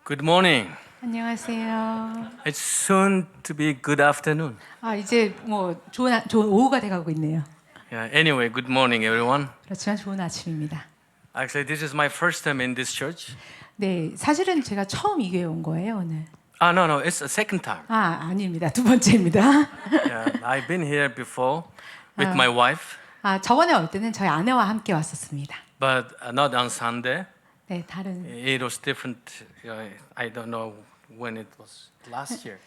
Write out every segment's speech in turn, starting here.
Good morning. 안녕하세요. It's soon to be good afternoon. 이제 뭐 좋은 오후가 돼가고 있네요. Yeah, anyway, good morning, everyone. 그렇지만 좋은 아침입니다. Actually, this is my first time in this church. 네, 사실은 제가 처음 이 교회 온 거예요 오늘. No, it's the second time. 아닙니다. 두 번째입니다. Yeah, I've been here before with my wife, 저번에 올 때는 저희 아내와 함께 왔었습니다. but not on Sunday. 네, 다른 It was different. I don't know when it was last year.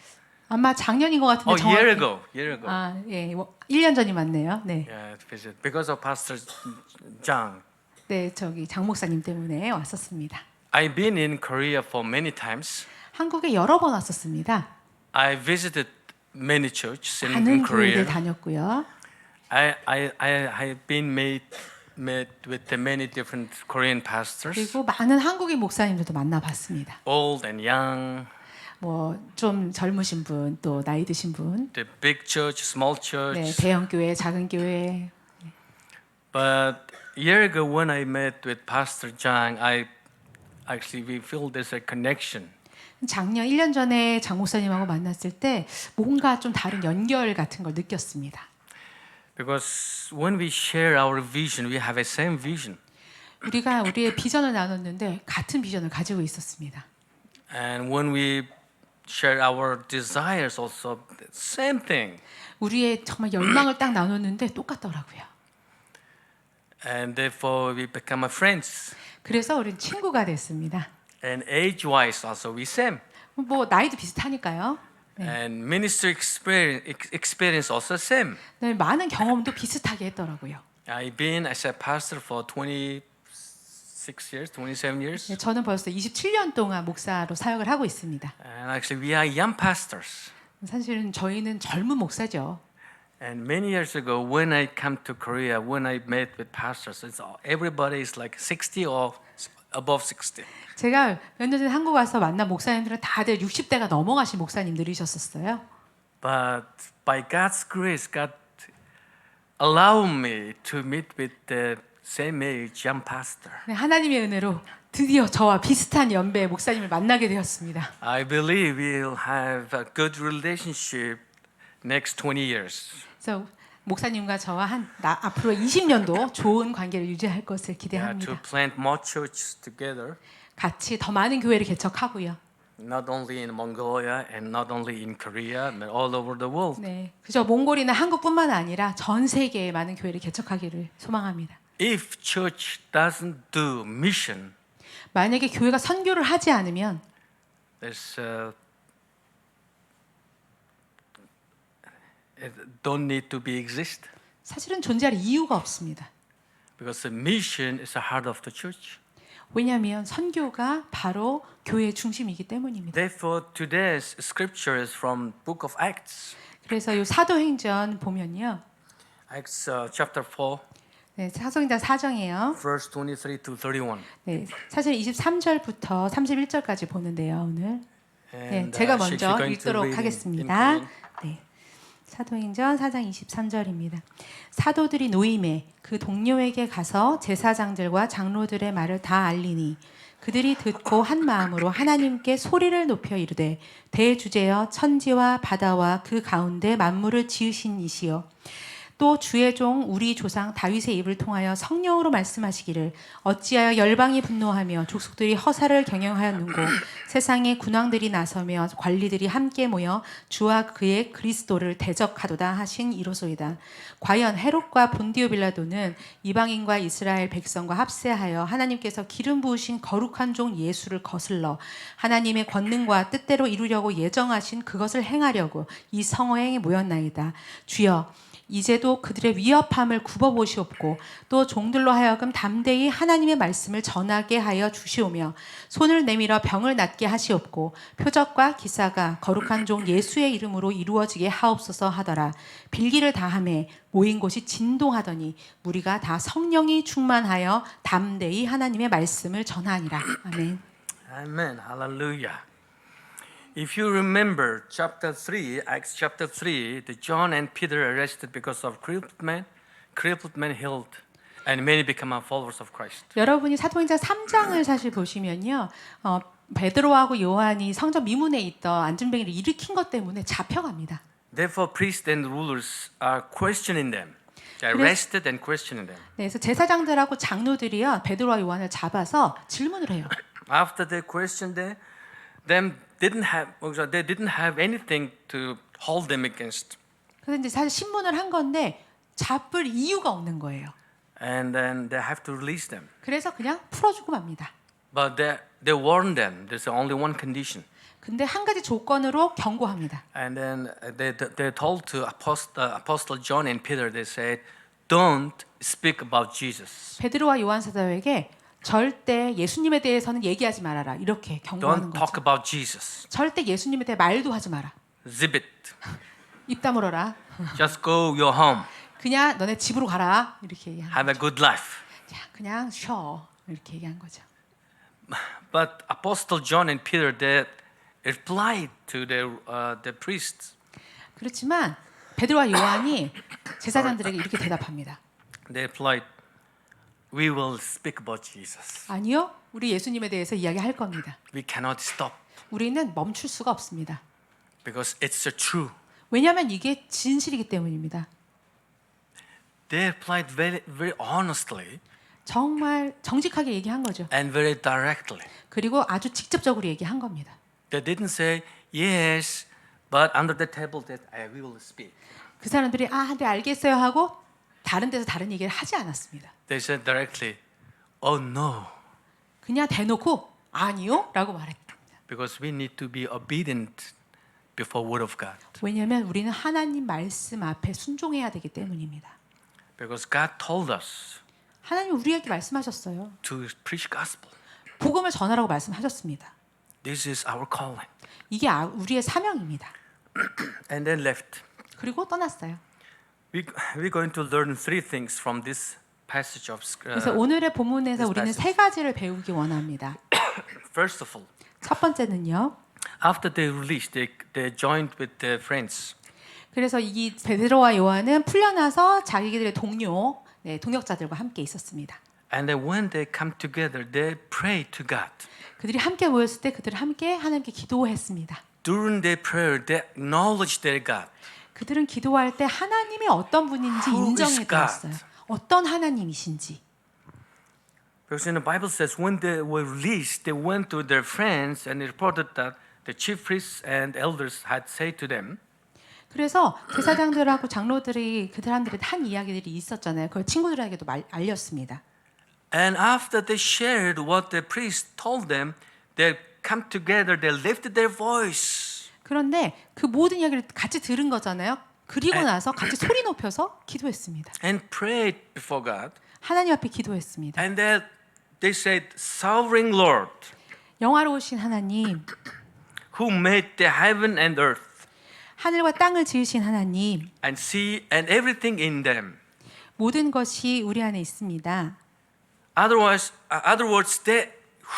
아마 작년인 것 같은데 Oh, year ago. 예, 1년 전이 맞네요. 네, Yeah, because of Pastor Zhang. 네, 저기 장 목사님 때문에 왔었습니다. I've been in Korea for many times. 한국에 여러 번 왔었습니다. I visited many churches in 많은 Korea. 교회를 다녔고요. I've been met with the many different Korean pastors, 그리고 많은 한국인 목사님들도 만나봤습니다. old and young, 뭐 좀 젊으신 분, 또 나이 드신 분, the big church, small 네, church. 대형 교회, 작은 교회. But a year ago when I met with Pastor Zhang, we feel there's a connection. 작년 1년 전에 장 목사님하고 만났을 때 뭔가 좀 다른 연결 같은 걸 느꼈습니다. Because when we share our vision, we have a same vision. 우리가 우리의 비전을 나눴는데 같은 비전을 가지고 있었습니다. And when we share our desires also, the same thing. 우리의 정말 열망을 딱 나눴는데 똑같더라고요. And therefore we become friends. 그래서 우리는 친구가 됐습니다. And age-wise also we same. 뭐 나이도 비슷하니까요. And ministry experience also same. 네, 많은 경험도 비슷하게 했더라고요. I've been as a pastor for 26 years, 27 years. 네, 저는 벌써 27년 동안 목사로 사역을 하고 있습니다. And actually we are young pastors. 사실은 저희는 젊은 목사죠. And many years ago when I come to Korea, when I met with pastors, everybody is like 60 or above 60. 제가 몇 년 전에 한국 와서 만난 목사님들은 다들 60대가 넘어가신 목사님들이셨었어요. But by God's grace, God allowed me to meet with the same age young pastor. 네, 하나님의 은혜로 드디어 저와 비슷한 연배의 목사님을 만나게 되었습니다. I believe we'll have a good relationship next 20 years. 그래서 목사님과 저와 앞으로 20년도 좋은 관계를 유지할 것을 To 기대합니다. plant more churches together, 같이 더 많은 교회를 개척하고요. not only in Mongolia and not only in Korea, but all over the world. 네, 그저 몽골이나 한국뿐만 아니라 전 세계에 많은 교회를 개척하기를 소망합니다. If church doesn't do mission, 만약에 교회가 선교를 하지 않으면 there's it don't need to be exist 사실은 존재할 이유가 없습니다. because the mission is the heart of the church. 왜냐하면 선교가 바로 교회의 중심이기 때문입니다. Therefore, today's scripture is from Book of Acts, 그래서 이 사도행전 보면요, Acts chapter 4, 네, 사도행전 4장이에요. verse 23 to 31. 네, 사실 23절부터 31절까지 보는데요, 오늘. 네, And, 제가 she's 먼저 going to 읽도록 read in 하겠습니다. Korean. 네. 사도행전 4장 23절입니다. 사도들이 노임에 그 동료에게 가서 제사장들과 장로들의 말을 다 알리니 그들이 듣고 한 마음으로 하나님께 소리를 높여 이르되 대주제여 천지와 바다와 그 가운데 만물을 지으신 이시여 또 주의 종 우리 조상 다윗의 입을 통하여 성령으로 말씀하시기를 어찌하여 열방이 분노하며 족속들이 허사를 경영하였는고 세상의 군왕들이 나서며 관리들이 함께 모여 주와 그의 그리스도를 대적하도다 하신 이로소이다. 과연 헤롯과 본디오 빌라도는 이방인과 이스라엘 백성과 합세하여 하나님께서 기름 부으신 거룩한 종 예수를 거슬러 하나님의 권능과 뜻대로 이루려고 예정하신 그것을 행하려고 이 성어행에 모였나이다. 주여 이제도 그들의 위협함을 굽어보시옵고 또 종들로 하여금 담대히 하나님의 말씀을 전하게 하여 주시오며 손을 내밀어 병을 낫게 하시옵고 표적과 기사가 거룩한 종 예수의 이름으로 이루어지게 하옵소서 하더라. 빌기를 다하매 모인 곳이 진동하더니 무리가 다 성령이 충만하여 담대히 하나님의 말씀을 전하니라. 아멘. Amen. Hallelujah. If you remember chapter 3, Acts chapter 3, the John and Peter arrested because of crippled man healed, and many become followers of Christ. 여러분이 사도행전 3장을 사실 보시면요. 베드로하고 요한이 성전 미문에 있던 안전뱅이를 일으킨 것 때문에 잡혀갑니다. Therefore, priests and rulers are questioning them. They 그래서- arrested and questioning them. 네, 그래서 제사장들하고 장로들이요 베드로와 요한을 잡아서 질문을 해요. After they questioned them, they didn't have anything to hold them against. 그래서 이제 사실 신문을 한 건데 잡을 이유가 없는 거예요. And then they have to release them. 그래서 그냥 풀어주고 맙니다. But they warned them. There's only one condition. 근데 한 가지 조건으로 경고합니다. And then they told to Apostle John and Peter, they said, don't speak about Jesus. 베드로와 요한 사도에게 절대 예수님에 대해서는 얘기하지 말아라 이렇게 경고하는 Don't talk 거죠. about Jesus. 절대 예수님에 대해 말도 하지 마라. Zip it. 입 다물어라. Just go your home. 그냥 너네 집으로 가라 이렇게 얘기한 Have a good life. 자, 그냥 쉬어 이렇게 얘기한 거죠. But Apostle John and Peter, they replied to the priests. 그렇지만 베드로와 요한이 제사장들에게 이렇게 대답합니다. They replied, we will speak about Jesus. 아니요, 우리 예수님에 대해서 이야기할 겁니다. We cannot stop 우리는 멈출 수가 없습니다. because it's true. 왜냐하면 이게 진실이기 때문입니다. They replied very honestly 정말 정직하게 얘기한 거죠. and very directly. 그리고 아주 직접적으로 얘기한 겁니다. They didn't say, yes, but under the table that we will speak. 그 사람들이 네 알겠어요 하고 다른 데서 다른 얘기를 하지 않았습니다. They said directly, oh no, 그냥 대놓고 아니요 라고 말했습니다. because we need to be obedient before word of God. 왜냐하면 우리는 하나님 말씀 앞에 순종해야 되기 때문입니다. Because God told us 하나님 우리에게 말씀하셨어요. to preach gospel. 복음을 전하라고 말씀하셨습니다. This is our calling. 이게 우리의 사명입니다. And then left. 그리고 떠났어요. We're going to learn three things from this passage of 그래서 오늘의 본문에서 this 우리는 passage. 세 가지를 배우기 원합니다. First of all, 첫 번째는요. after they released, they joined with their friends. 그래서 이 베드로와 요한은 풀려나서 자기들의 동역자들과 함께 있었습니다. And then when they come together, they pray to God. 그들이 함께 모였을 때 그들은 함께 하나님께 기도했습니다. During their prayer, they acknowledged their God. 그들은 기도할 때 하나님이 어떤 분인지 Who is 인정해 God? 드렸어요. 어떤 하나님이신지. Because in the Bible says when they were released, they went to their friends and reported that the chief priests and elders had said to them. 그래서 제사장들하고 장로들이 그 사람들한테 한 이야기들이 있었잖아요. 그걸 친구들에게도 알렸습니다. And after they shared what the priest told them, they come together, they lifted their voice. 그런데 그 모든 이야기를 같이 들은 거잖아요. 그리고 나서 같이 소리 높여서 기도했습니다. And prayed before God. 하나님 앞에 기도했습니다. And they said, Sovereign Lord, 영화로우신 하나님, who made the heaven and earth, 하늘과 땅을 지으신 하나님, and sea and everything in them. 모든 것이 우리 안에 있습니다. Other words,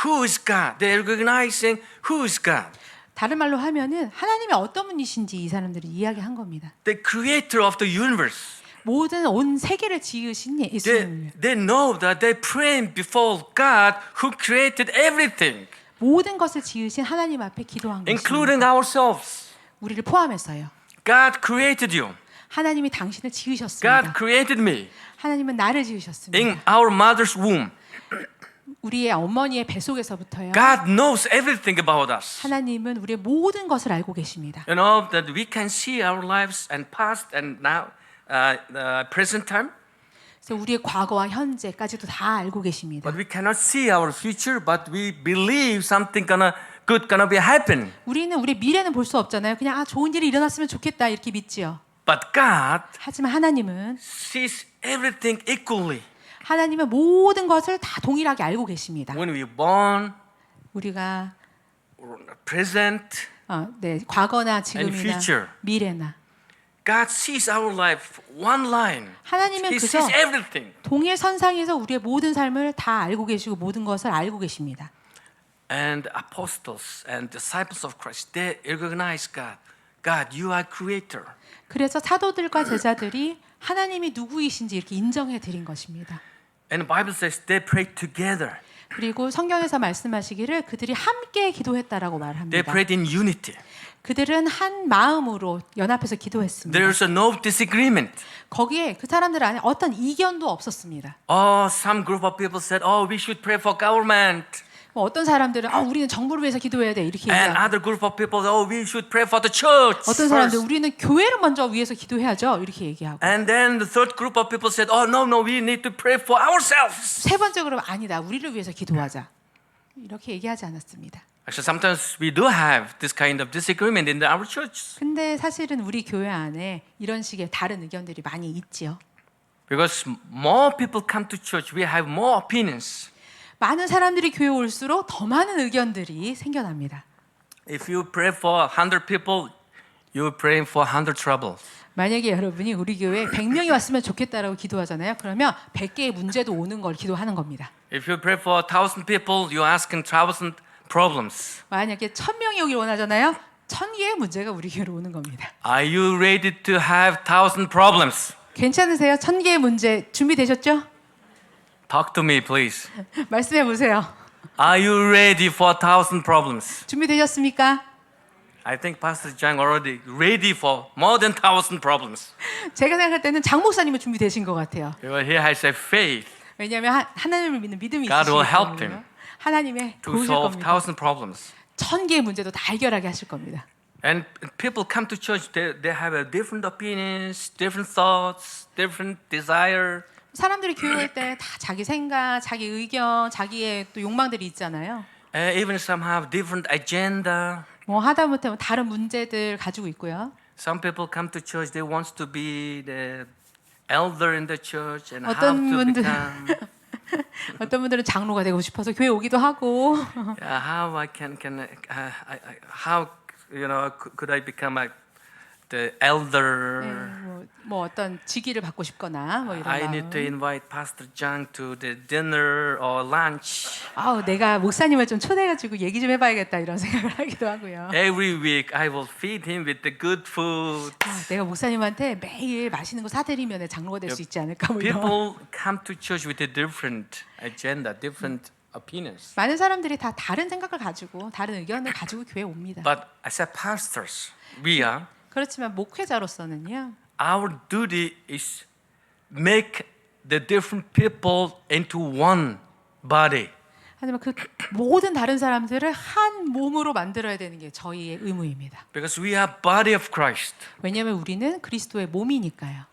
who is God? They're recognizing who is God. 다른 말로 하면은 하나님이 어떤 분이신지 이 사람들이 이야기한 겁니다. The creator of the universe. 모든 온 세계를 지으신 예수님. They know that they pray before God who created everything, 모든 것을 지으신 하나님 앞에 기도한 including 것입니다. ourselves. 우리를 포함해서요. God created you. 하나님이 당신을 지으셨습니다. God created me 하나님은 나를 in 지으셨습니다. our mother's womb. 우리의 어머니의 뱃속에서부터요. God knows everything about us. 하나님은 우리의 모든 것을 알고 계십니다. You know that we can see our lives and past and now, present time, 그래서 우리의 과거와 현재까지도 다 알고 계십니다. but we cannot see our future. But we believe something good gonna be happen. 우리는 우리 미래는 볼 수 없잖아요. 그냥 좋은 일이 일어났으면 좋겠다 이렇게 믿지요. But God 하지만 하나님은 sees everything equally. 하나님은 모든 것을 다 동일하게 알고 계십니다. When we born, 우리가 present, 과거나 and 지금이나 future. 미래나 God sees our life one line. 하나님은 He 그저 sees everything. 동일선상에서 우리의 모든 삶을 다 알고 계시고 모든 것을 알고 계십니다. And apostles and disciples of Christ, they recognize God. God, you are creator. 그래서 사도들과 제자들이 하나님이 누구이신지 이렇게 인정해 드린 것입니다. And the Bible says they prayed together. 그리고 성경에서 말씀하시기를 그들이 함께 기도했다라고 They 말합니다. prayed in unity. 그들은 한 마음으로 연합해서 기도했습니다. There's no disagreement. 거기에 그 사람들 안에 어떤 이견도 없었습니다. Some group of people said, we should pray for government. 뭐 어떤 사람들은 우리는 정부를 위해서 기도해야 돼 이렇게 And 얘기하고, other group of people, we should pray for the church. 어떤 사람들 first. 우리는 교회를 먼저 위해서 기도해야죠 이렇게 얘기하고, And then the third group of people said, no, we need to pray for ourselves. 세 번째 그룹은 아니다 우리를 위해서 기도하자 이렇게 얘기하지 않았습니다. Actually, sometimes we do have this kind of disagreement in our church 근데 사실은 우리 교회 안에 이런 식의 다른 의견들이 많이 있지요. because more people come to church, we have more opinions. 많은 사람들이 교회 올수록 더 많은 의견들이 생겨납니다. If you pray for 100 people, you're praying for 100 troubles. 만약에 여러분이 우리 교회에 100명이 왔으면 좋겠다라고 기도하잖아요. 그러면 100개의 문제도 오는 걸 기도하는 겁니다. If you pray for 1,000 people, you're asking 1,000 problems. 만약에 1000명이 오길 원하잖아요. 1000개의 문제가 우리 교회로 오는 겁니다. Are you ready to have 1,000 problems? 괜찮으세요? 1000개의 문제 준비되셨죠? Talk to me, please. 말씀해 보세요. Are you ready for 1,000 problems? 준비되셨습니까? I think Pastor Jang already ready for more than 1,000 problems. 제가 생각할 때는 장 목사님은 준비되신 것 같아요. Because he has a faith 왜냐하면 하나님을 믿는 믿음이 God will 있으시기 help 때문에 him 하나님의 to 도우실 solve 겁니다. 1,000 problems. 1000개의 문제도 다 해결하게 하실 겁니다. And people come to church, they have a different opinions, different thoughts, different desire. 사람들이 교회 올 때 다 자기 생각, 자기 의견, 자기의 또 욕망들이 있잖아요. Even some have different agenda. 뭐 하다못해 다른 문제들 가지고 있고요. Some people come to church, they want to be the elder in the church and 어떤 how to 분들- become. 어떤 분들은 장로가 되고 싶어서 교회 오기도 하고, How I can how could I become the elder? 뭐 어떤 직위를 받고 싶거나 뭐 이런 I need to 마음. invite Pastor Jang to the dinner or lunch. 내가 목사님을 좀 초대해가지고 얘기 좀 해봐야겠다 이런 생각을 하기도 하고요. Every week I will feed him with the good food. 내가 목사님한테 매일 맛있는 거 사드리면 장로가 될 수 있지 않을까 뭐 이런. People come to church with a different agenda, different opinions. 많은 사람들이 다 다른 생각을 가지고 다른 의견을 가지고 교회에 옵니다. But as a pastors, we are 그렇지만 목회자로서는요. our duty is make the different people into one body. 하지만 그 모든 다른 사람들을 한 몸으로 만들어야 되는 게 저희의 의무입니다. Because we are body of Christ. 왜냐하면 우리는 그리스도의 몸이니까요.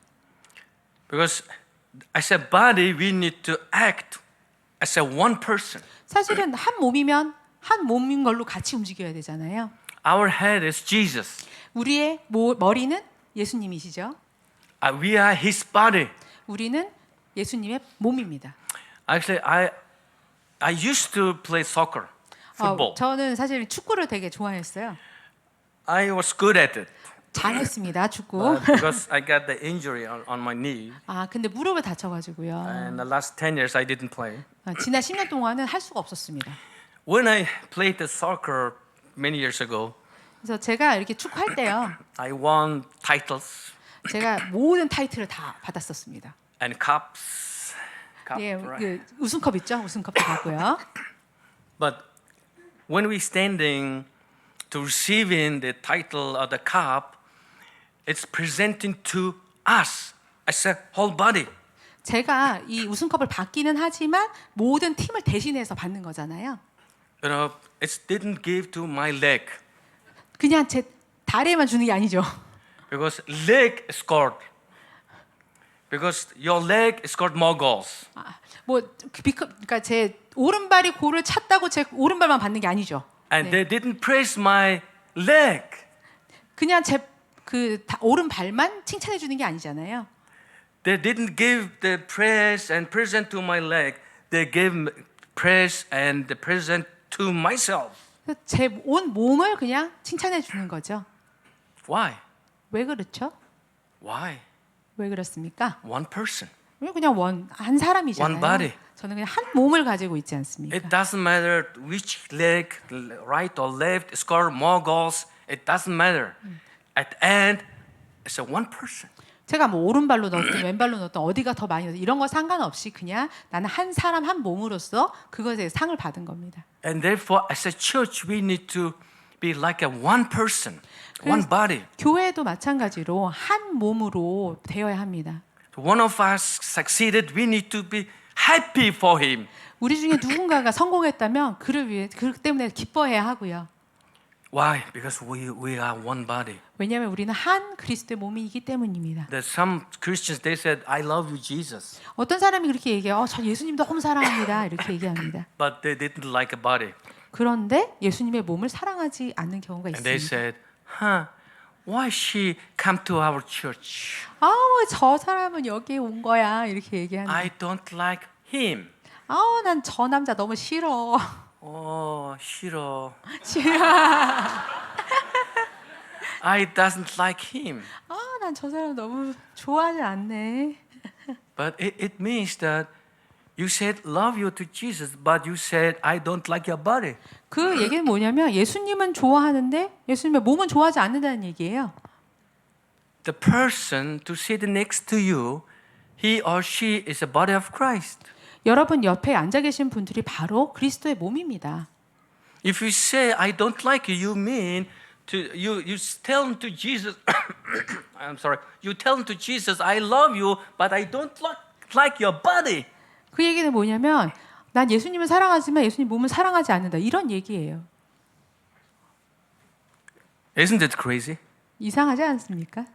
Because as a body, we need to act as a one person. 사실은 한 몸이면 한 몸인 걸로 같이 움직여야 되잖아요. Our head is Jesus. 우리의 머리는 예수님이시죠. We are His body. 우리는 예수님의 몸입니다. Actually, I used to play soccer, football. 저는 사실 축구를 되게 좋아했어요. I was good at it. 잘했습니다, 축구. Because I got the injury on my knee. 근데 무릎을 다쳐가지고요. And the last 10 years I didn't play. 지난 10년 동안은 할 수가 없었습니다. When I played the soccer many years ago, 그래서 제가 이렇게 축구할 때요, I won titles 제가 모든 타이틀을 다 받았었습니다. and cups. 예, Right? 그 우승컵 있죠? 우승컵도 받고요. But when we standing to receiving the title or the cup, it's presenting to us as a whole body. 제가 이 우승컵을 받기는 하지만 모든 팀을 대신해서 받는 거잖아요. It didn't give to my leg 그냥 제 다리에만 주는 게 아니죠. because leg scored. Because your leg scored more goals. 그러니까 제 오른발이 골을 찼다고 제 오른발만 받는 게 아니죠. And they didn't praise my leg. 그냥 제 오른발만 칭찬해 주는 게 아니잖아요. They didn't give the praise and present to my leg. They gave praise and the present to myself. 제 온 몸을 그냥 칭찬해 주는 거죠. Why? 왜 그렇죠? Why? 왜 그렇습니까? One person. 그냥 한 사람이잖아요. One body. 저는 그냥 한 몸을 가지고 있지 It 않습니까? doesn't matter which leg, right or left, score more goals. It doesn't matter. At the end, it's a one person. 제가 뭐 오른발로 넣었든 왼발로 넣었든 어디가 더 많이 넣었든 이런 거 상관없이 그냥 나는 한 사람 한 몸으로서 그것에 상을 받은 겁니다. And therefore, as a church, we need to be like a one person, one body. 교회도 마찬가지로 한 몸으로 되어야 합니다. So one of us succeeded, we need to be happy for him. 우리 중에 누군가가 성공했다면 그를 위해 그 때문에 기뻐해야 하고요. Why? Because we are one body. 왜냐하면 우리는 한 그리스도의 몸이기 때문입니다. There's some Christians, they said, I love you, Jesus. 어떤 사람이 그렇게 얘기해요. 저 예수님 너무 사랑합니다. 이렇게 얘기합니다. But they didn't like a body. 그런데 예수님의 몸을 사랑하지 않는 경우가 And they 있습니다. said, why she come to our church? 아우 저 사람은 여기에 온 거야. 이렇게 얘기하는. I don't like him. 아우 난 저 남자 너무 싫어. 싫어. 싫어. I doesn't like him. 난 저 사람 너무 좋아하지 않네. But it means that you said love you to Jesus, but you said I don't like your body. 그 얘기는 뭐냐면 예수님은 좋아하는데 예수님의 몸은 좋아하지 않는다는 얘기예요. The person to sit next to you, he or she is a body of Christ. 여러분 옆에 앉아 계신 분들이 바로 그리스도의 몸입니다. If you say I don't like you, you mean you tell him to Jesus. I'm sorry. You tell him to Jesus, I love you, but I don't like your body. 그 얘기는 뭐냐면 난 예수님을 사랑하지만 예수님 몸을 사랑하지 않는다. 이런 얘기예요. Isn't that crazy? 이상하지 않습니까?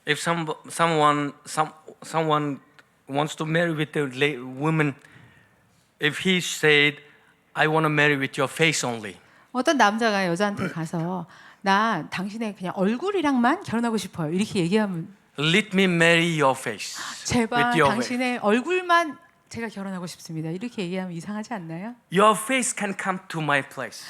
If someone wants to marry with a woman, if he said, I want to marry with your face only. 어떤 남자가 여자한테 가서 나 당신의 그냥 얼굴이랑만 결혼하고 싶어요. 이렇게 얘기하면 Let me marry your face. 제발 with your 당신의 얼굴만 제가 결혼하고 싶습니다. 이렇게 얘기하면 이상하지 않나요? Your face can come to my place.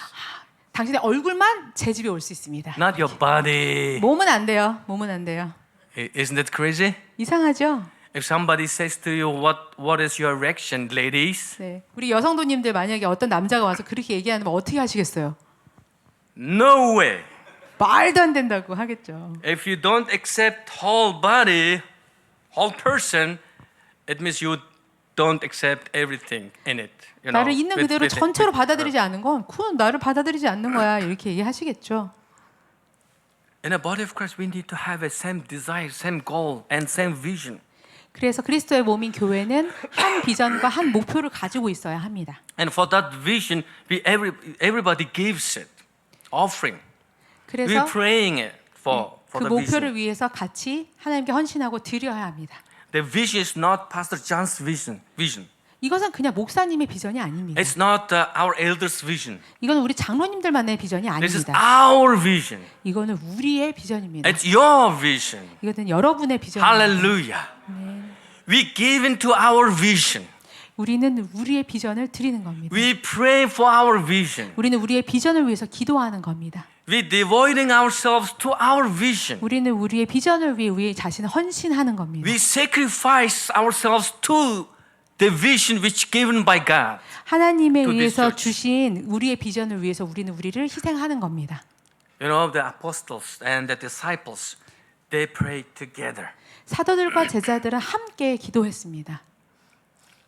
당신의 얼굴만 제 집에 올 수 있습니다. Not your body. 몸은 안 돼요. 몸은 안 돼요. Isn't that crazy? 이상하죠? If somebody says to you, what is your reaction, ladies? 네. 우리 여성도님들 만약에 어떤 남자가 와서 그렇게 얘기하면 어떻게 하시겠어요? No way. 말도 안 된다고 하겠죠. If you don't accept whole body, whole person, it means you don't accept everything in it. You know, 나를 있는 그대로 전체로 받아들이지 않는 건 그건 나를 받아들이지 않는 거야. 이렇게 얘기하시겠죠. In a body of Christ, we need to have a same desire, same goal, and same vision. 그래서 그리스도의 몸인 교회는 한 비전과 한 목표를 가지고 있어야 합니다. And for that vision, everybody gives it, offering. 그래서 We're praying it for 그 the 목표를 vision. 위해서 같이 하나님께 헌신하고 드려야 합니다. The vision is not Pastor John's vision. 이것은 그냥 목사님의 비전이 아닙니다. It's not our elders' vision. 이건 우리 장로님들만의 비전이 This is 아닙니다. our vision. 이거는 우리의 비전입니다. It's your vision. 이것은 여러분의 비전입니다. Hallelujah. We give into our vision. 우리는 우리의 비전을 드리는 겁니다. We pray for our vision. 우리는 우리의 비전을 위해서 기도하는 겁니다. We devoting ourselves to our vision. 우리는 우리의 비전을 위해 우리 자신을 헌신하는 겁니다. We sacrifice ourselves to the vision which given by God. 하나님에 to this 의해서 church. 주신 우리의 비전을 위해서 우리는 우리를 희생하는 겁니다. You know, the apostles and the disciples, they prayed together. 사도들과 제자들은 함께 기도했습니다.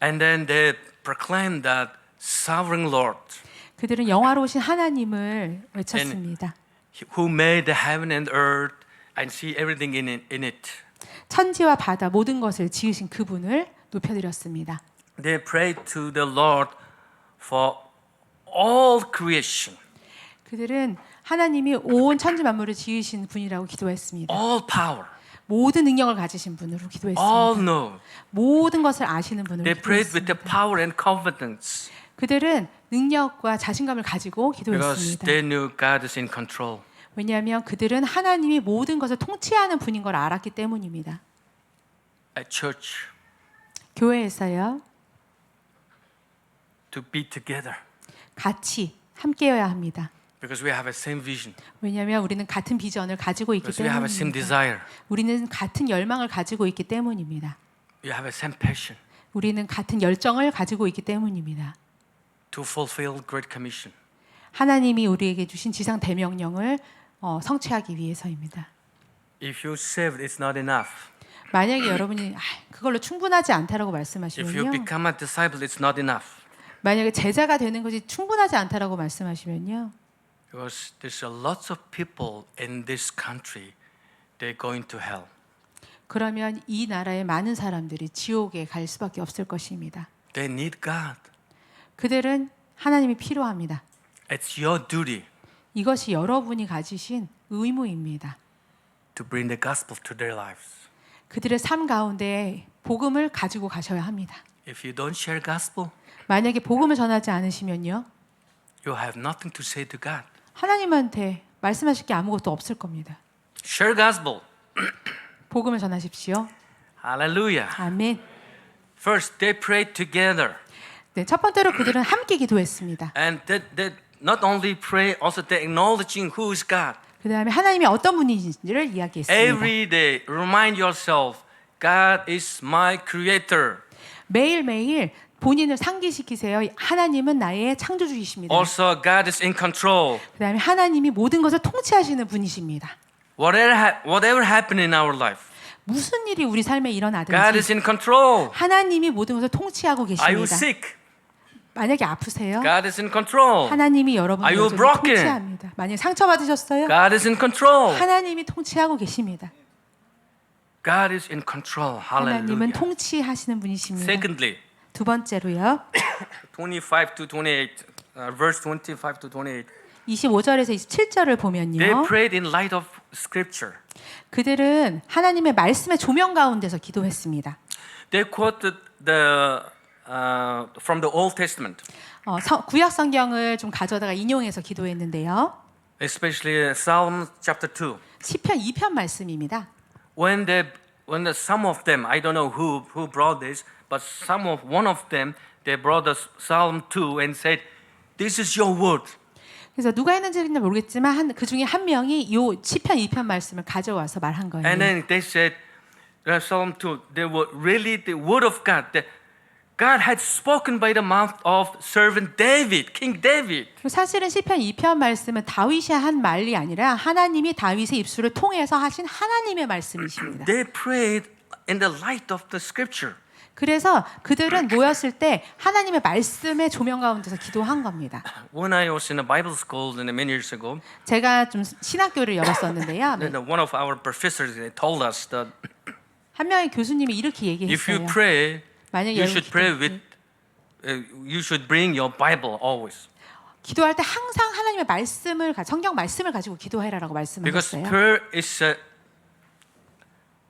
And then they proclaimed that sovereign Lord, 그들은 영화로우신 하나님을 외쳤습니다. who made the heaven and earth and see everything in it. 천지와 바다 모든 것을 지으신 그분을 높여드렸습니다. They prayed to the Lord for all creation, 그들은 하나님이 온 천지 만물을 지으신 분이라고 기도했습니다. all power, 모든 능력을 가지신 분으로 all 기도했습니다. know. 모든 것을 아시는 분으로 They prayed with the 기도했습니다. power and confidence 그들은 능력과 자신감을 가지고 because 기도했습니다. they knew God is in control. 왜냐하면 그들은 하나님이 모든 것을 통치하는 분인 걸 알았기 때문입니다. At church, 교회에서요, to be together 같이 함께여야 합니다. because we have a same vision, 왜냐하면 우리는 같은 비전을 가지고 있기 because we have a same 때문입니다. desire, 우리는 같은 열망을 가지고 있기 때문입니다. we have a same passion 우리는 같은 열정을 가지고 있기 때문입니다. to fulfill Great Commission. 하나님이 우리에게 주신 지상 대명령을 성취하기 위해서입니다. If you saved, it's not enough. 만약에 여러분이 그걸로 충분하지 않다라고 If you 말씀하시면요. become a disciple, it's not enough. 만약에 제자가 되는 것이 충분하지 않다라고 말씀하시면요. Because there's a lots of people in this country, they're going to hell. 그러면 이 나라의 많은 사람들이 지옥에 갈 수밖에 없을 것입니다. They need God. 그들은 하나님이 필요합니다. It's your duty 이것이 여러분이 가지신 의무입니다. to bring the gospel to their lives. 그들의 삶 가운데 복음을 가지고 가셔야 합니다. If you don't share gospel, 만약에 복음을 전하지 않으시면요. you have nothing to say to God. 하나님한테 말씀하실 게 아무것도 없을 겁니다. Share gospel. 복음을 전하십시오. Hallelujah. 아멘. First, they prayed together. 네, 첫 번째로 그들은 함께 기도했습니다. And they not only pray, also they acknowledging who is God. 그 다음에 하나님이 어떤 분이신지를 이야기했습니다. Every day, remind yourself, God is my creator. 매일매일 본인을 상기시키세요. 하나님은 나의 창조주이십니다. Also, God is in control. 그 다음에 하나님이 모든 것을 통치하시는 분이십니다. Whatever happened in our life, 무슨 일이 우리 삶에 God 일어나든지 is in control. 하나님이 모든 것을 통치하고 Are you 계십니다. sick? 만약에 아프세요? God is in control. 하나님이 여러분을 Are you 여전히 broken? 통치합니다. 만약에 상처받으셨어요? God is in control. 하나님이 통치하고 계십니다. God is in control. 하나님은 Hallelujah. 통치하시는 분이십니다. Secondly, 두 번째로요. 25 to 28, verse 25 to 28. 25절에서 27절을 They 보면요. prayed in light of Scripture. 그들은 하나님의 말씀의 조명 가운데서 기도했습니다. They quoted from the Old Testament, 구약 성경을 좀 가져다가 인용해서 기도했는데요. especially Psalm chapter 2. 시편 2편 말씀입니다. When some of them, I don't know who brought this, but one of them, they brought us Psalm 2 and said, "This is your word." 그래서 누가 했는지는 모르겠지만 그 중에 한 명이 이 시편 2편 말씀을 가져와서 말한 거예요. And then they said, Psalm 2, they were really the word of God. That God had spoken by the mouth of servant David, King David. 사실은 시편 2편 말씀은 다윗이 한 말이 아니라 하나님이 다윗의 입술을 통해서 하신 하나님의 말씀이십니다. They prayed in the light of the Scripture. 그래서 그들은 모였을 때 하나님의 말씀의 조명 가운데서 기도한 겁니다. When I was in a Bible school many years ago, 제가 좀 신학교를 열었었는데요. then one of our professors told us that 한 명의 교수님이 이렇게 if 얘기했어요. you pray, 만약에 you 여러분 should pray with, you should bring your Bible always. 기도할 때 항상 하나님의 말씀을 성경 말씀을 가지고 기도해라라고 Because 말씀하셨어요. prayer is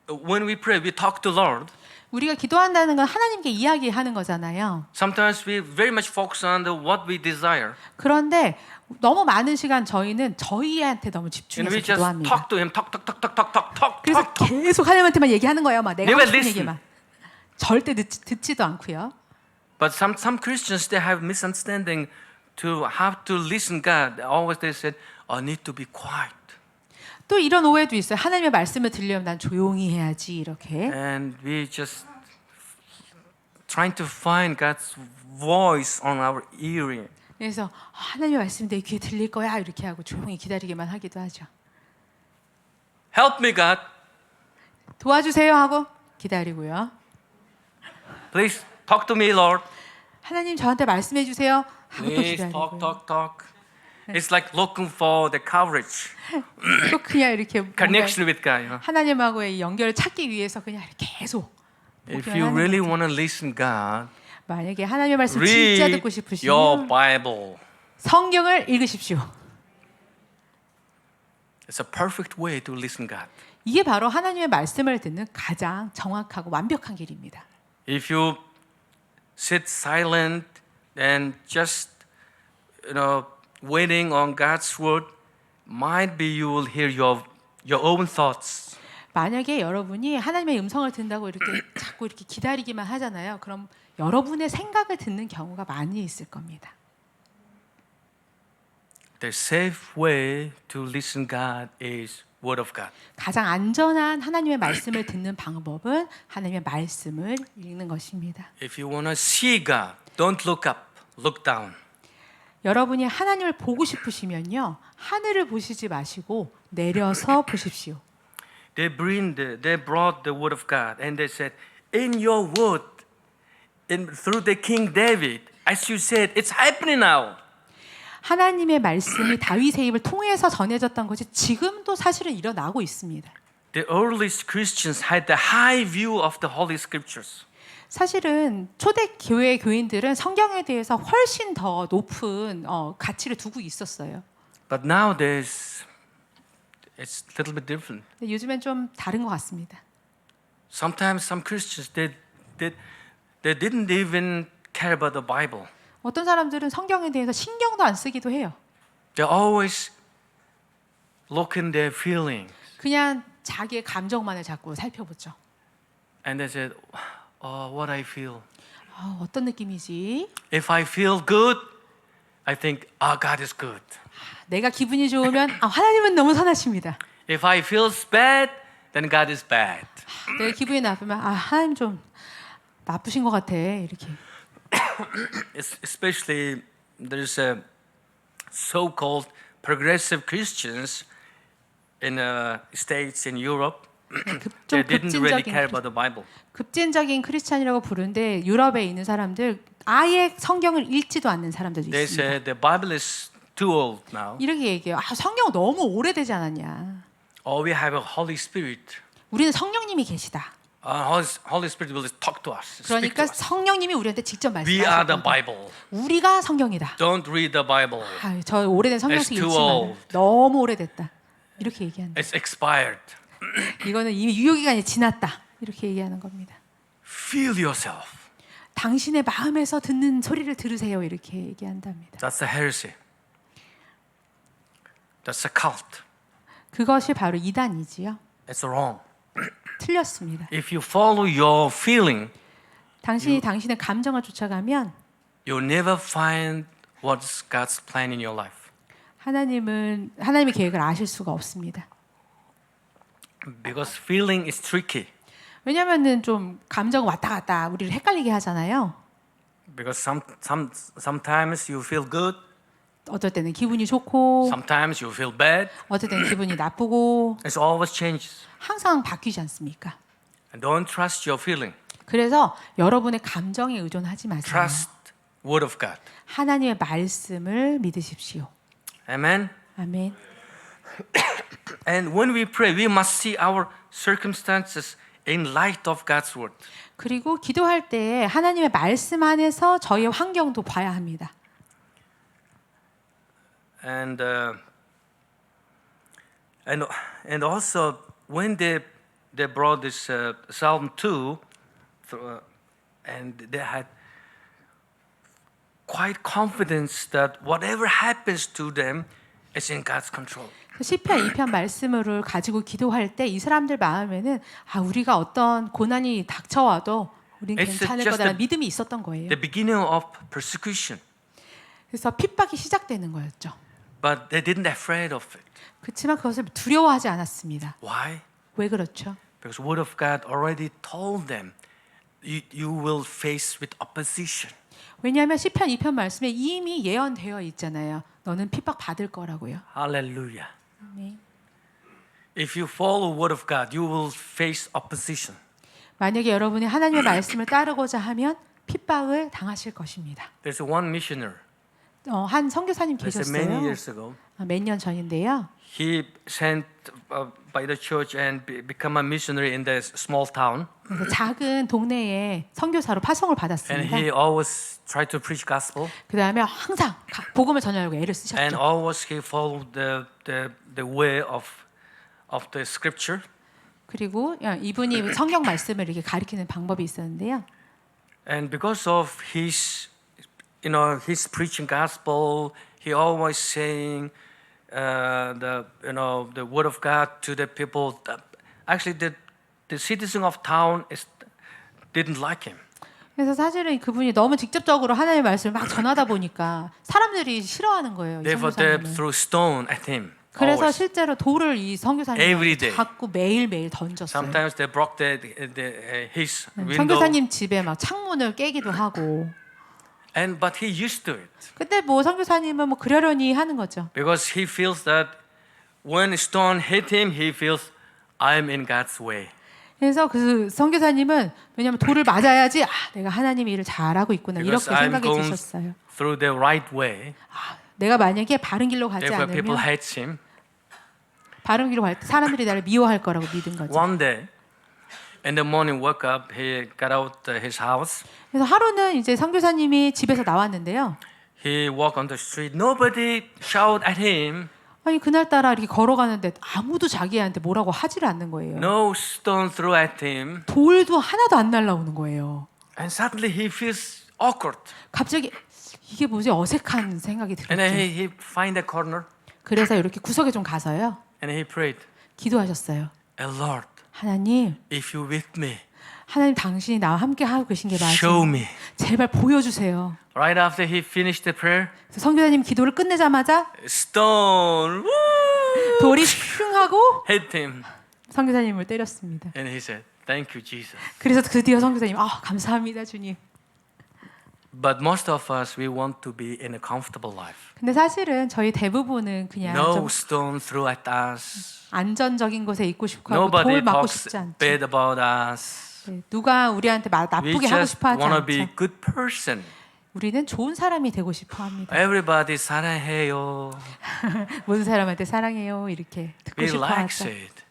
when we pray, we talk to Lord. 우리가 기도한다는 건 하나님께 이야기하는 거잖아요. Sometimes we very much focus on what we desire, 그런데 너무 많은 시간 저희는 저희한테 너무 and 집중해서 we just 기도합니다. talk to Him, talk. 그래서 계속 하나님한테만 얘기하는 거예요. 막 내가 Never 하고 싶은 listen. 얘기만. 절대 듣지도 않고요. But some Christians they have misunderstanding to how to listen God. Always they said, "I need to be quiet," 또 이런 오해도 있어요. 하나님의 말씀을 들으려면 난 조용히 해야지 이렇게. and we just trying to find God's voice on our ear. 그래서 하나님의 말씀이 내 귀에 들릴 거야 이렇게 하고 조용히 기다리기만 하기도 하죠. Help me, God. 도와주세요 하고 기다리고요. Please talk to me, Lord. 하나님 저한테 말씀해 주세요 하고 또 Please 기다리고요. talk. It's like looking for the coverage, 또 그냥 이렇게 뭔가 connection with God. You know? 하나님하고의 이 연결을 찾기 위해서 그냥 이렇게 계속 If 보기만 you 하는 really 거죠. want to listen God, 만약에 하나님의 말씀 진짜 read 듣고 your 싶으시면 Bible. 성경을 읽으십시오. It's a perfect way to listen God. 이게 바로 하나님의 말씀을 듣는 가장 정확하고 완벽한 길입니다. If you sit silent and just waiting on God's word, might be you will hear your own thoughts. 만약에 여러분이 하나님의 음성을 듣는다고 이렇게 자꾸 이렇게 기다리기만 하잖아요. 그럼 여러분의 생각을 듣는 경우가 많이 있을 겁니다. The safe way to listen God is Word of God. 가장 안전한 하나님의 말씀을 듣는 방법은 하나님의 말씀을 읽는 것입니다. If you want to see God, don't look up, look down. 여러분이 하나님을 보고 싶으시면요. 하늘을 보시지 마시고 내려서 보십시오. they brought the word of God, and they said, "In your word, through the King David, as you said, it's happening now." 하나님의 말씀이 다윗의 입을 통해서 전해졌던 것이 지금도 사실은 일어나고 있습니다. The earliest Christians had the high view of the Holy Scriptures. 사실은 초대 교회 교인들은 성경에 대해서 훨씬 더 높은 가치를 두고 있었어요. But nowadays, it's a little bit different. 근데 요즘엔 좀 다른 것 같습니다. Sometimes some Christians they didn't even care about the Bible. 어떤 사람들은 성경에 대해서 신경도 안 쓰기도 해요. They always look in their feelings, 그냥 자기의 감정만을 자꾸 살펴보죠. and they said, "What I feel. 어떤 느낌이지? If I feel good, I think, God is good. 내가 기분이 좋으면 하나님은 너무 선하십니다. If I feel bad, then God is bad." 내가 기분이 나쁘면 하나님 좀 나쁘신 것 같아 이렇게. Especially there's so-called progressive Christians in states in Europe. They didn't really care about the Bible. 급진적인 크리스찬이라고 부르는데 유럽에 있는 사람들 아예 성경을 읽지도 않는 사람들도 They 있습니다. say the Bible is too old now. 이렇게 얘기해요. 성경 너무 오래되지 않았냐. We have a Holy Spirit. 우리는 성령님이 계시다. Holy Spirit will talk to us. Speak 그러니까 to us. 성령님이 우리한테 직접 We are the 말씀하실 거다. Bible. 우리가 성경이다. Don't read the Bible. 저 오래된 성경책 It's too 읽지 마라. old. 너무 오래됐다. 이렇게 얘기한다. It's expired. 이거는 이미 유효기간이 지났다. 이렇게 얘기하는 겁니다. Feel yourself. 당신의 마음에서 듣는 소리를 들으세요. 이렇게 얘기한답니다. That's a heresy. That's a cult. 그것이 바로 이단이지요. It's wrong. 틀렸습니다. If you follow your feeling, 당신이 당신의 감정을 쫓아가면 you'll never find what's God's plan in your life. 하나님의 계획을 아실 수가 없습니다. Because feeling is tricky. 왜냐하면은 좀 감정 왔다 갔다 우리를 헷갈리게 하잖아요. Because sometimes you feel good, 어떨 때는 기분이 좋고, sometimes you feel bad. 어떨 때는 기분이 나쁘고, It's always changes. 항상 바뀌지 않습니까? And don't trust your feeling. 그래서 여러분의 감정에 의존하지 마세요. Trust Word of God. 하나님의 말씀을 믿으십시오. Amen. 아멘. And when we pray, we must see our circumstances in light of God's word. 그리고 기도할 때 하나님의 말씀 안에서 저희의 환경도 봐야 합니다. And also when they brought this Psalm 2, and they had quite confidence that whatever happens to them is in God's control. 시편 2편 말씀을 가지고 기도할 때 이 사람들 마음에는 우리가 어떤 고난이 닥쳐와도 우리는 It's 괜찮을 just 거다라는 믿음이 있었던 거예요. The beginning of persecution, 그래서 핍박이 시작되는 거였죠. but they didn't afraid of it. 그렇지만 그것을 두려워하지 않았습니다. Why? 왜 그렇죠? Because Word of God already told them, you will face with opposition. 왜냐하면 시편 2편 말씀에 이미 예언되어 있잖아요. 너는 핍박 받을 거라고요. Hallelujah. 네. If you follow Word of God, you will face opposition. 만약에 여러분이 하나님의 말씀을 따르고자 하면 핍박을 당하실 것입니다. There's one missioner. 한 선교사님 That's many 계셨어요. years ago. 몇 년 전인데요. He sent by the church and become a missionary in this small town. 그래서 작은 동네에 선교사로 파송을 And 받았습니다. he always tried to preach gospel. 그 다음에 항상 복음을 전하려고 애를 And 쓰셨죠. always he followed the way of the scripture. 그리고 이분이 성경 말씀을 이렇게 가리키는 방법이 있었는데요. And because of his preaching gospel, he always saying the word of God to the people. Actually, the citizen of town didn't like him. 그래서 사실은 그분이 너무 직접적으로 하나님의 말씀을 막 전하다 보니까 사람들이 싫어하는 거예요. 이 Therefore, they 선교사님을. threw stone at him. 그래서 always. 실제로 돌을 이 Every 선교사님한테 day. 자꾸 매일매일 던졌어요. Sometimes they broke his window. 선교사님 집에 막 창문을 깨기도 하고. But he used to it 근데 선교사님은 그러려니 하는 거죠. because he feels that when stone hit him, he feels I'm in God's way. 그래서 그 선교사님은 왜냐하면 돌을 맞아야지 내가 하나님의 일을 잘하고 있구나 Because 이렇게 I'm going 생각해지셨어요. through the right way. 내가 만약에 바른 길로 가지 Therefore, people 않으면 hate him. 바른 길로 갈 때 사람들이 나를 미워할 거라고 믿은 거죠. One day, in the morning, woke up. He got out his house. 그래서 하루는 이제 선교사님이 집에서 나왔는데요. He walked on the street. Nobody shout at him. 아니 그날따라 이렇게 걸어가는데 아무도 자기한테 뭐라고 하지를 않는 거예요. No stone threw at him. 돌도 하나도 안 날라오는 거예요. And suddenly he feels awkward. 갑자기 이게 뭐지 어색한 생각이 And then 들었죠. he find a corner 그래서 이렇게 구석에 좀 가서요. and he prayed. 기도하셨어요. Lord, 하나님, if you with me, 하나님 당신이 나와 함께 하고 계신 게 show 맞아요. me. 제발 보여주세요. Right after he finished the prayer, 그래서 선교사님 기도를 끝내자마자 stone woo, 돌이 슝 하고 hit him. 선교사님을 때렸습니다. And he said, thank you, Jesus. 그래서 드디어 선교사님, 감사합니다 주님. But most of us, we want to be in a comfortable life. 근데 사실은 저희 대부분은 그냥 No 좀 stone threw at us. 안전적인 곳에 있고 싶고 하고 Nobody 돌 맞고 talks 싶지 않죠. bad about us. 네, 누가 우리한테 We 나쁘게 하고 just 싶어 하지 want to 않죠. be good person. 우리는 좋은 사람이 되고 싶어 합니다. Everybody 사랑해요. 모든 사람한테 사랑해요 이렇게 듣고 We 싶어 like 하죠. it.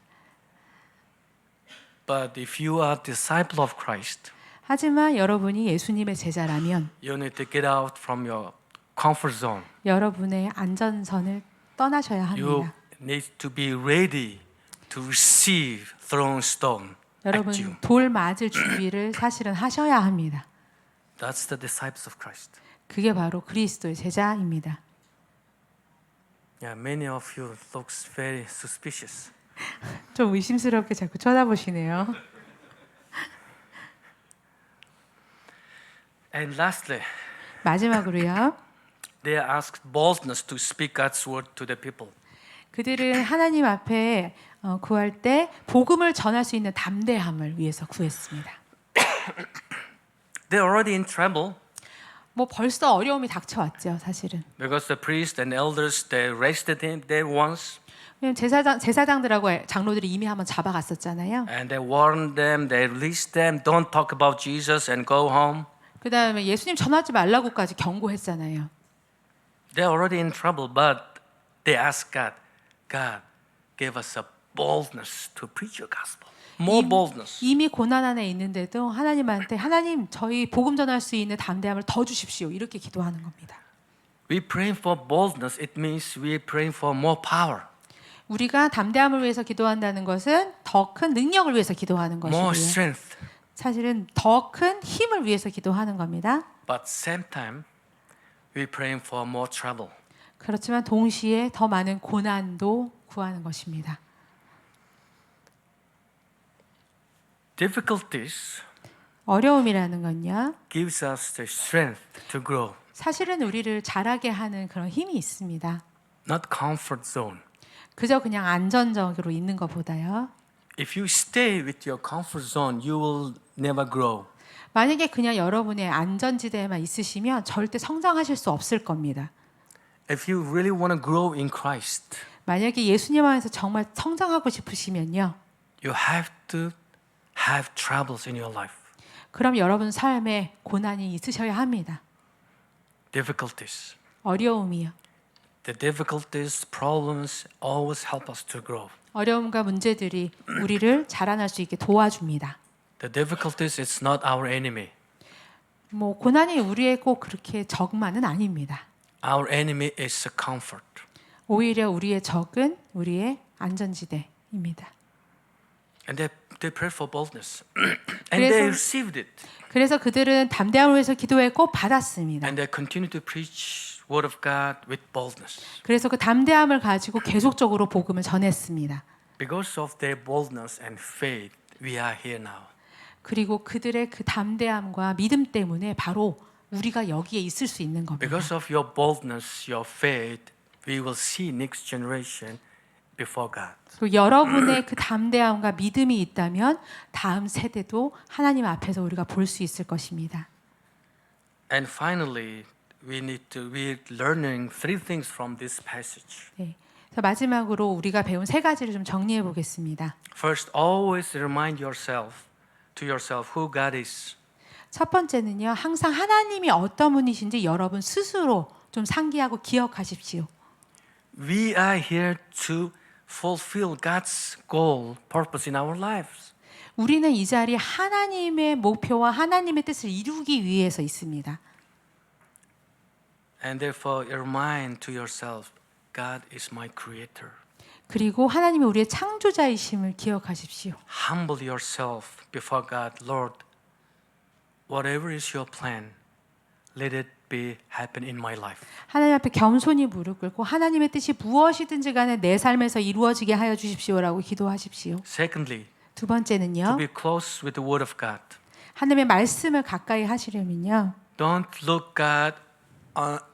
But if you are disciple of Christ, 하지만 여러분이 예수님의 제자라면 you need to get out from your comfort zone. 여러분의 안전선을 떠나셔야 You 합니다. need to be ready to receive thrown stone 여러분 at you. 돌 맞을 준비를 사실은 하셔야 합니다. That's the disciples of Christ. 그게 바로 그리스도의 제자입니다. Yeah, many of you looks very suspicious. 좀 의심스럽게 자꾸 쳐다보시네요. And lastly, 마지막으로요. they asked boldness to speak God's word to the people. 그들은 하나님 앞에 구할 때 복음을 전할 수 있는 담대함을 위해서 구했습니다. They're already in trouble 뭐 벌써 어려움이 닥쳐왔죠, 사실은. because the priests and elders they arrested him there once 왜냐면 제사장들하고 장로들이 이미 한번 잡아갔었잖아요. and they warned them, they released them, don't talk about Jesus and go home. 그다음에 예수님 전하지 말라고까지 경고했잖아요. They're already in trouble, but they asked God, God, give us a boldness to preach your gospel. More boldness. 이미 고난 안에 있는데도 하나님한테 하나님 저희 복음 전할 수 있는 담대함을 더 주십시오. 이렇게 기도하는 겁니다. We praying for boldness. It means we praying for more power, 우리가 담대함을 위해서 기도한다는 것은 더 큰 능력을 위해서 기도하는 more 것이고요. strength. 사실은 더 큰 힘을 위해서 기도하는 겁니다. But same time, we praying for more trouble. 그렇지만 동시에 더 많은 고난도 구하는 것입니다. Difficulties 어려움이라는 건요. gives us the strength to grow, 사실은 우리를 자라게 하는 그런 힘이 있습니다. not comfort zone. 그저 그냥 안전적으로 있는 것보다요. If you stay with your comfort zone, you will never grow. 만약에 그냥 여러분의 안전지대에만 있으시면 절대 성장하실 수 없을 겁니다. If you really want to grow in Christ, 만약에 예수님 안에서 정말 성장하고 싶으시면요. you have to have troubles in your life, 그럼 여러분 삶에 고난이 있으셔야 합니다. difficulties. 어려움이요. The difficulties, problems always help us to grow. 어려움과 문제들이 우리를 자라날 수 있게 도와줍니다. The difficulties is not our enemy. 뭐 고난이 우리의 꼭 그렇게 적만은 아닙니다. Our enemy is a comfort. 오히려 우리의 적은 우리의 안전지대입니다. And they prayed for boldness. and 그래서- they received it. 그래서 그들은 담대함을 위해서 기도했고 받았습니다. And they continue to preach word of God with boldness. 그래서 그 담대함을 가지고 계속적으로 복음을 전했습니다. Because of their boldness and faith, we are here now. 그리고 그들의 그 담대함과 믿음 때문에 바로 우리가 여기에 있을 수 있는 겁니다. Because of your boldness, your faith, we will see next generation before God. 그리고 여러분의 그 담대함과 믿음이 있다면 다음 세대도 하나님 앞에서 우리가 볼 수 있을 것입니다. And finally, we're learning three things from this passage. 네. 그래서 마지막으로 우리가 배운 세 가지를 좀 정리해 보겠습니다. First, always remind to yourself who God is. 첫 번째는요, 항상 하나님이 어떤 분이신지 여러분 스스로 좀 상기하고 기억하십시오. We are here to fulfill God's goal, purpose in our lives. 우리는 이 자리에 하나님의 목표와 하나님의 뜻을 이루기 위해서 있습니다. And therefore, remind to yourself, God is my creator. 그리고 하나님이 우리의 창조자이심을 기억하십시오. Humble yourself before God. Lord, whatever is your plan, let it be happen in my life. 하나님 앞에 겸손히 무릎 꿇고 하나님의 뜻이 무엇이든지 간에 내 삶에서 이루어지게 하여 주십시오라고 기도하십시오. Secondly, 두 to 번째는요. be close with the Word of God. 하나님의 말씀을 가까이 하시려면요. Don't look God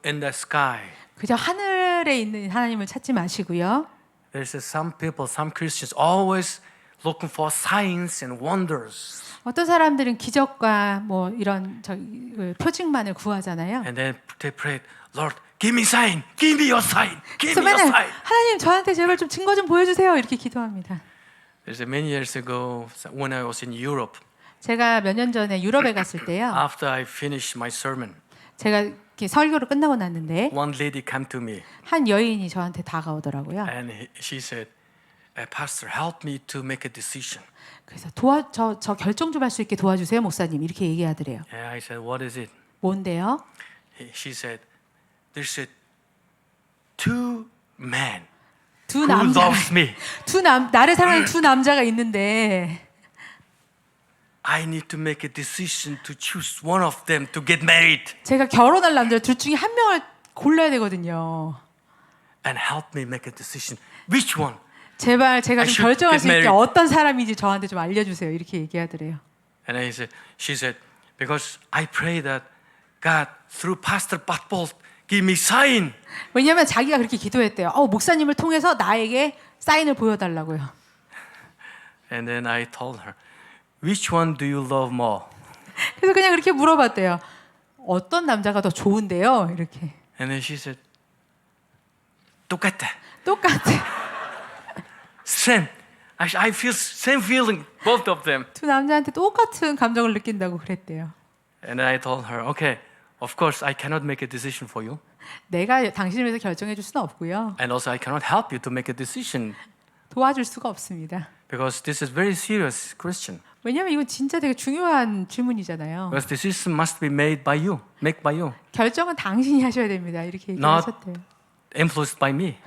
in the sky. 그저 하늘에 있는 하나님을 찾지 마시고요. There's some people, some Christians, always looking for signs and wonders. 어떤 사람들은 기적과 뭐 이런 표징만을 구하잖아요. And then they pray, Lord, give me sign, give me your sign, give 그래서 me your 맨날 sign. 하나님 저한테 제발 좀 증거 좀 보여주세요 이렇게 기도합니다. There's many years ago when I was in Europe. 제가 몇 년 전에 유럽에 갔을 때요. After I finished my sermon, 제가 이렇게 설교를 끝나고 났는데 one lady came to me 한 여인이 저한테 다가오더라고요. and she said, Pastor, help me to make a decision. 그래서 저 결정 좀 할 수 있게 도와주세요 목사님 이렇게 얘기하더래요. And I said, what is it? 뭔데요? She said, there's two men 두 who 남자, loves me. 나를 사랑하는 두 남자가 있는데 I need to make a decision to choose one of them to get married 제가 결혼할 남자 둘 중에 한 명을 골라야 되거든요. and help me make a decision. Which one? 제발 제가 I 좀 should 결정할 get 수 있게 married. 어떤 사람인지 저한테 좀 알려주세요. 이렇게 얘기하더래요. And she said, because I pray that God through Pastor Patpol give me sign. 왜냐하면 자기가 그렇게 기도했대요. 목사님을 통해서 나에게 사인을 보여달라고요. And then I told her, which one do you love more? 그래서 그냥 그렇게 물어봤대요. 어떤 남자가 더 좋은데요? 이렇게. And then she said, 똑같아. 똑같아. Same. I feel same feeling, both of them. 두 남자한테 똑같은 감정을 느낀다고 그랬대요. And I told her, okay, of course I cannot make a decision for you. 내가 당신을 위해서 결정해 줄 수는 없고요. And also I cannot help you to make a decision 도와줄 수가 없습니다. because this is very serious question. 왜냐하면 이건 진짜 되게 중요한 질문이잖아요. Because decision must be made by you, 결정은 당신이 하셔야 됩니다. 이렇게 Not- 얘기하셨대요. influenced by me.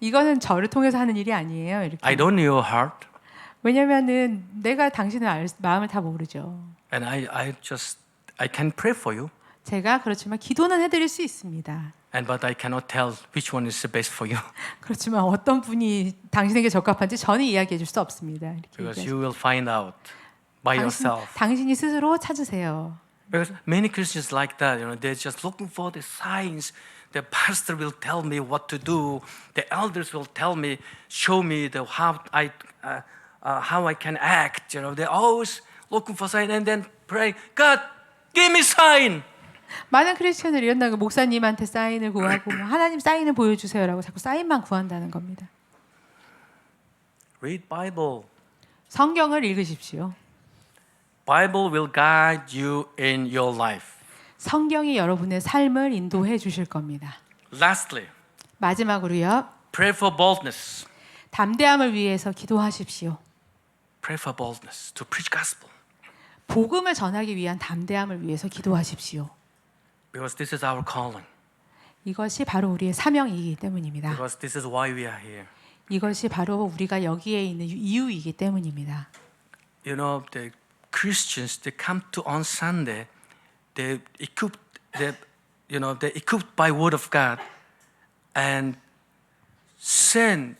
이거는 저를 통해서 하는 일이 아니에요. 이렇게. I don't know your heart, 왜냐면은 내가 당신의 마음을 다 모르죠. and I can pray for you, 제가 그렇지만 기도는 해드릴 수 있습니다. but I cannot tell which one is the best for you 그렇지만 어떤 분이 당신에게 적합한지 저는 이야기해 줄 수 없습니다. 이렇게 because 얘기하죠. you will find out by yourself. 당신이 스스로 찾으세요. Because many Christians like that, they're just looking for the signs. The pastor will tell me what to do. The elders will tell me, show me how I can act. They're always looking for sign and then pray, God, give me sign. 많은 크리스천들이 이런다고 목사님한테 사인을 구하고 하나님 사인을 보여주세요라고 자꾸 사인만 구한다는 겁니다. Read Bible. 성경을 읽으십시오. Bible will guide you in your life. 성경이 여러분의 삶을 인도해 주실 겁니다. Lastly, 마지막으로요. pray for boldness. 담대함을 위해서 기도하십시오. Pray for boldness to preach gospel. 복음을 전하기 위한 담대함을 위해서 기도하십시오. Because this is our calling. 이것이 바로 우리의 사명이기 때문입니다. Because this is why we are here. 이것이 바로 우리가 여기에 있는 이유이기 때문입니다. The Christians, they come to on Sunday, they equipped by Word of God and sent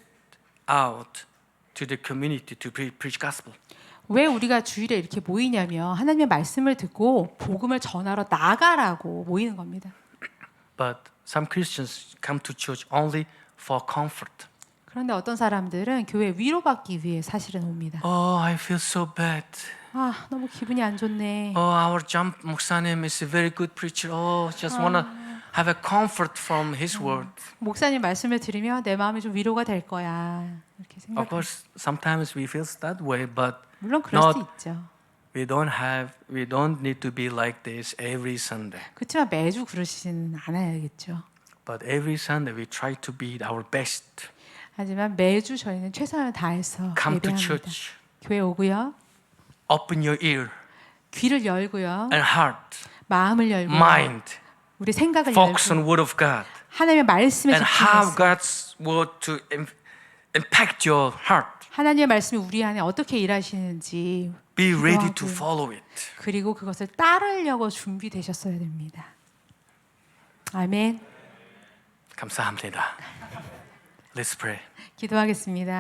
out to the community to preach gospel. 왜 우리가 주일에 이렇게 모이냐면 하나님의 말씀을 듣고 복음을 전하러 나가라고 모이는 겁니다. But some Christians come to church only for comfort. 그런데 어떤 사람들은 교회 위로받기 위해 사실은 옵니다. Oh, I feel so bad. 너무 기분이 안 좋네. Oh, our John 목사님 is a very good preacher. Oh, just wanna have a comfort from His word. 목사님 말씀을 들으면 내 마음이 좀 위로가 될 거야. 이렇게 Of 생각합니다. course, sometimes we feel that way, but 물론 그럴 수 not. 있죠. We don't need to be like this every Sunday. 그렇지만 매주 그러시지는 않아야겠죠. But every Sunday we try to be our best. 하지만 매주 저희는 최선을 다해서 Come to 예배합니다. church. 교회 오고요. Open your ear 귀를 열고요. and heart, 마음을 열고요. mind. 우리 생각을 Focus 열고 on Word of God 하나님의 말씀에 and how 집중해서 God's word to impact your heart. 하나님의 말씀이 우리 안에 어떻게 일하시는지 Be ready to 기도하고요. follow it. 그리고 그것을 따르려고 준비되셨어야 됩니다. 아멘. 감사합니다. Let's pray. 기도하겠습니다.